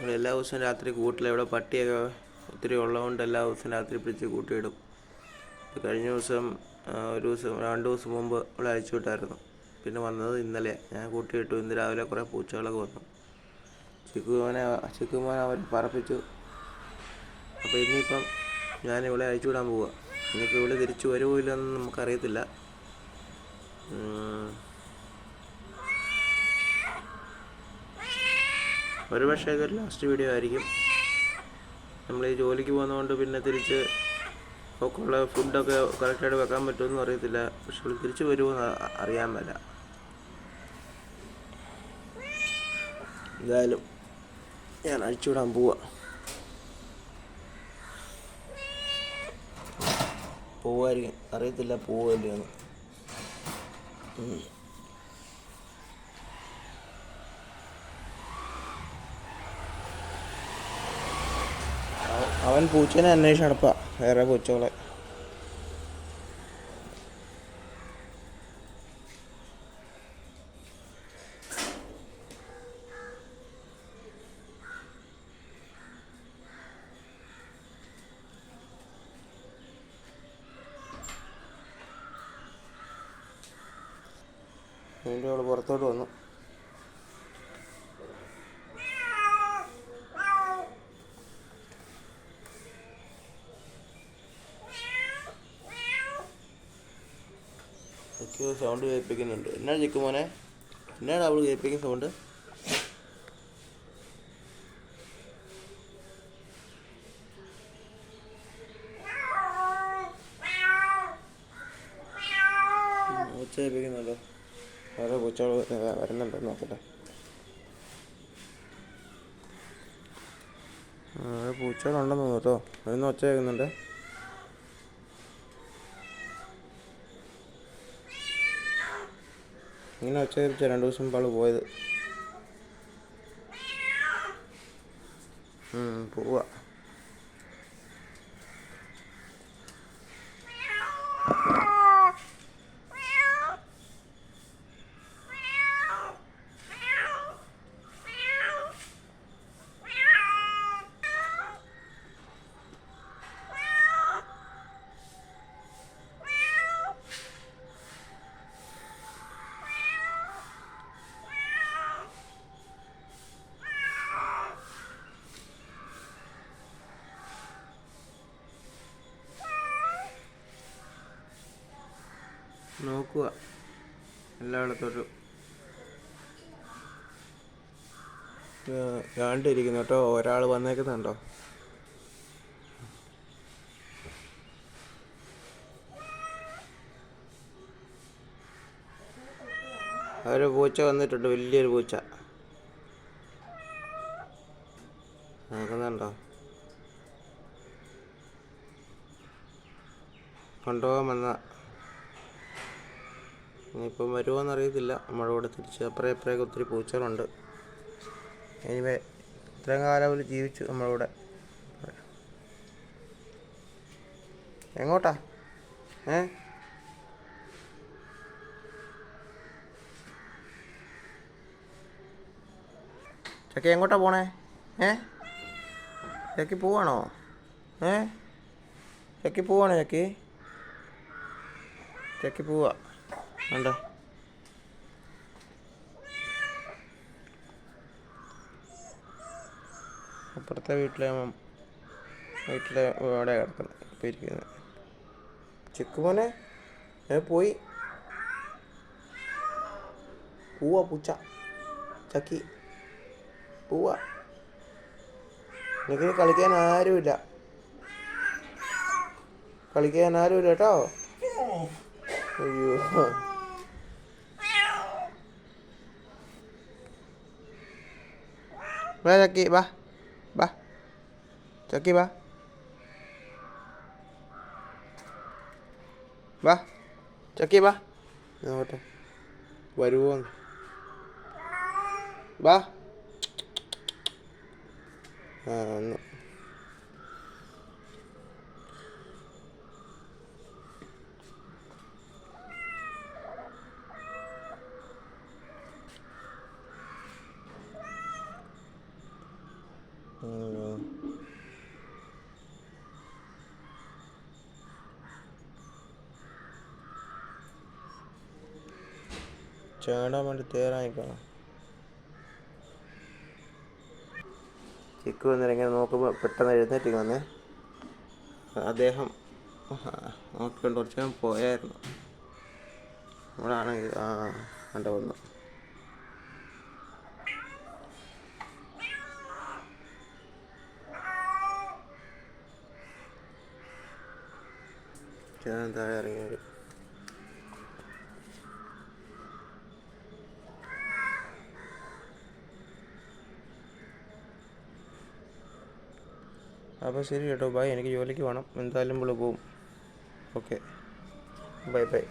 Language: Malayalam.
ഇവിടെ എല്ലാ ദിവസവും രാത്രി കൂട്ടിൽ ഇവിടെ പട്ടിയൊക്കെ ഒത്തിരി ഉള്ളതുകൊണ്ട് എല്ലാ ദിവസവും രാത്രി പിടിച്ച് കൂട്ടിയിടും. കഴിഞ്ഞ ദിവസം ഒരു ദിവസം 2 ദിവസം മുമ്പ് ഇവിടെ അയച്ചു വിട്ടായിരുന്നു. പിന്നെ വന്നത് ഇന്നലെ. ഞാൻ കൂട്ടിയിട്ടു. ഇന്ന് രാവിലെ കുറേ പൂച്ചകളൊക്കെ വന്നു. ചിക്കുമോനെ അവർ പറപ്പിച്ചു. അപ്പോൾ ഇനിയിപ്പം ഞാനിവിടെ അയച്ചു വിടാൻ പോവുക. ഇനിയിപ്പോൾ ഇവിടെ തിരിച്ചു വരുമോ ഇല്ലെന്ന് നമുക്കറിയത്തില്ല. ഒരു പക്ഷേ ഇതൊരു ലാസ്റ്റ് വീഡിയോ ആയിരിക്കും. നമ്മൾ ഈ ജോലിക്ക് പോകുന്നതുകൊണ്ട് പിന്നെ തിരിച്ച് ഉള്ള ഫുഡൊക്കെ കറക്റ്റായിട്ട് വെക്കാൻ പറ്റുമെന്നും അറിയത്തില്ല. പക്ഷെ തിരിച്ചു വരുമോ അറിയാൻ മേല. എന്തായാലും ഞാൻ അഴിച്ചുവിടാൻ പോവാ. പോവായിരിക്കും, അറിയത്തില്ല പോവില്ലെന്ന്. അവൻ പൂച്ചേനെ അന്വേഷിച്ച് നടപ്പാ, വേറെ പൂച്ചകളെ. വീണ്ടും അവൾ പുറത്തോട്ട് വന്നു. സൗണ്ട് കേൾപ്പിക്കുന്നുണ്ട്. എന്നാ ചിക്കുമോനെ, എന്നാണ് അവൾ കേൾപ്പിക്കുന്ന സൗണ്ട്? പൂച്ച കേൾപ്പിക്കുന്നുണ്ടോ? വേറെ പൂച്ചകൾ വരുന്നുണ്ടോ നോക്കട്ടെ. പൂച്ചകളുണ്ടെന്ന് തോന്നുന്നു കേട്ടോ. അതിന്ന് ഒച്ച കേൾക്കുന്നുണ്ട്. ഇങ്ങനെ ഒച്ച കേൾപ്പിച്ച 2 ദിവസം മുമ്പ് അവൾ പോയത്. പോവാ. നോക്കുക എല്ലായിടത്തോട്ടും കണ്ടിരിക്കുന്നു കേട്ടോ. ഒരാൾ വന്നേക്കുന്നുണ്ടോ? ഒരു പൂച്ച വന്നിട്ടുണ്ട്, വലിയൊരു പൂച്ച. നോക്കുന്നുണ്ടോ? കൊണ്ടുപോകാൻ വന്ന. ഇനിയിപ്പം വരുമോയെന്നറിയത്തില്ല. നമ്മുടെ കൂടെ തിരിച്ച് അപ്പുറമൊക്കെ ഒത്തിരി പൂച്ചകളുണ്ട്. എനിവേ ഇത്രയും കാലം അവർ ജീവിച്ചു നമ്മളിവിടെ. എങ്ങോട്ടാ? ചക്കി എങ്ങോട്ടാ പോണേ? ചക്കി പോവാണോ? ചക്കി പോവാണോ? ചക്കി പോവാ. ഉണ്ടോ? അപ്പുറത്തെ വീട്ടിലെ അവിടെ കിടക്കുന്നത് ഇപ്പം ഇരിക്കുന്നത്. ചിക്കുമോനെ പോയി. പോവാ പൂച്ച. ചക്കി പോവാ. എനിക്കിനി കളിക്കാൻ ആരുമില്ല കേട്ടോ. അയ്യോ, വാ ചക്കി, വാ ചക്കി, വാ ചക്കി, വാ. നോട്ടെ വരുമോന്ന്. വാ. വന്നു. ചാടാൻ വേണ്ടി തയ്യാറായിക്കണം. ചിക്കു വന്നിട്ട് ഇങ്ങനെ നോക്കുമ്പോൾ പെട്ടെന്ന് എഴുന്നേറ്റ് വന്നേ. അദ്ദേഹം നോക്കിക്കൊണ്ട് കുറച്ച് നേരം പോയായിരുന്നു. നമ്മളാണെങ്കിൽ കണ്ട വന്നു. താഴെ ഇറങ്ങി വരും. അപ്പോൾ ശരി കേട്ടോ, ബൈ. എനിക്ക് ജോലിക്ക് പോകണം. എന്തായാലും ഇവിടെ പോവും. Okay, bye bye.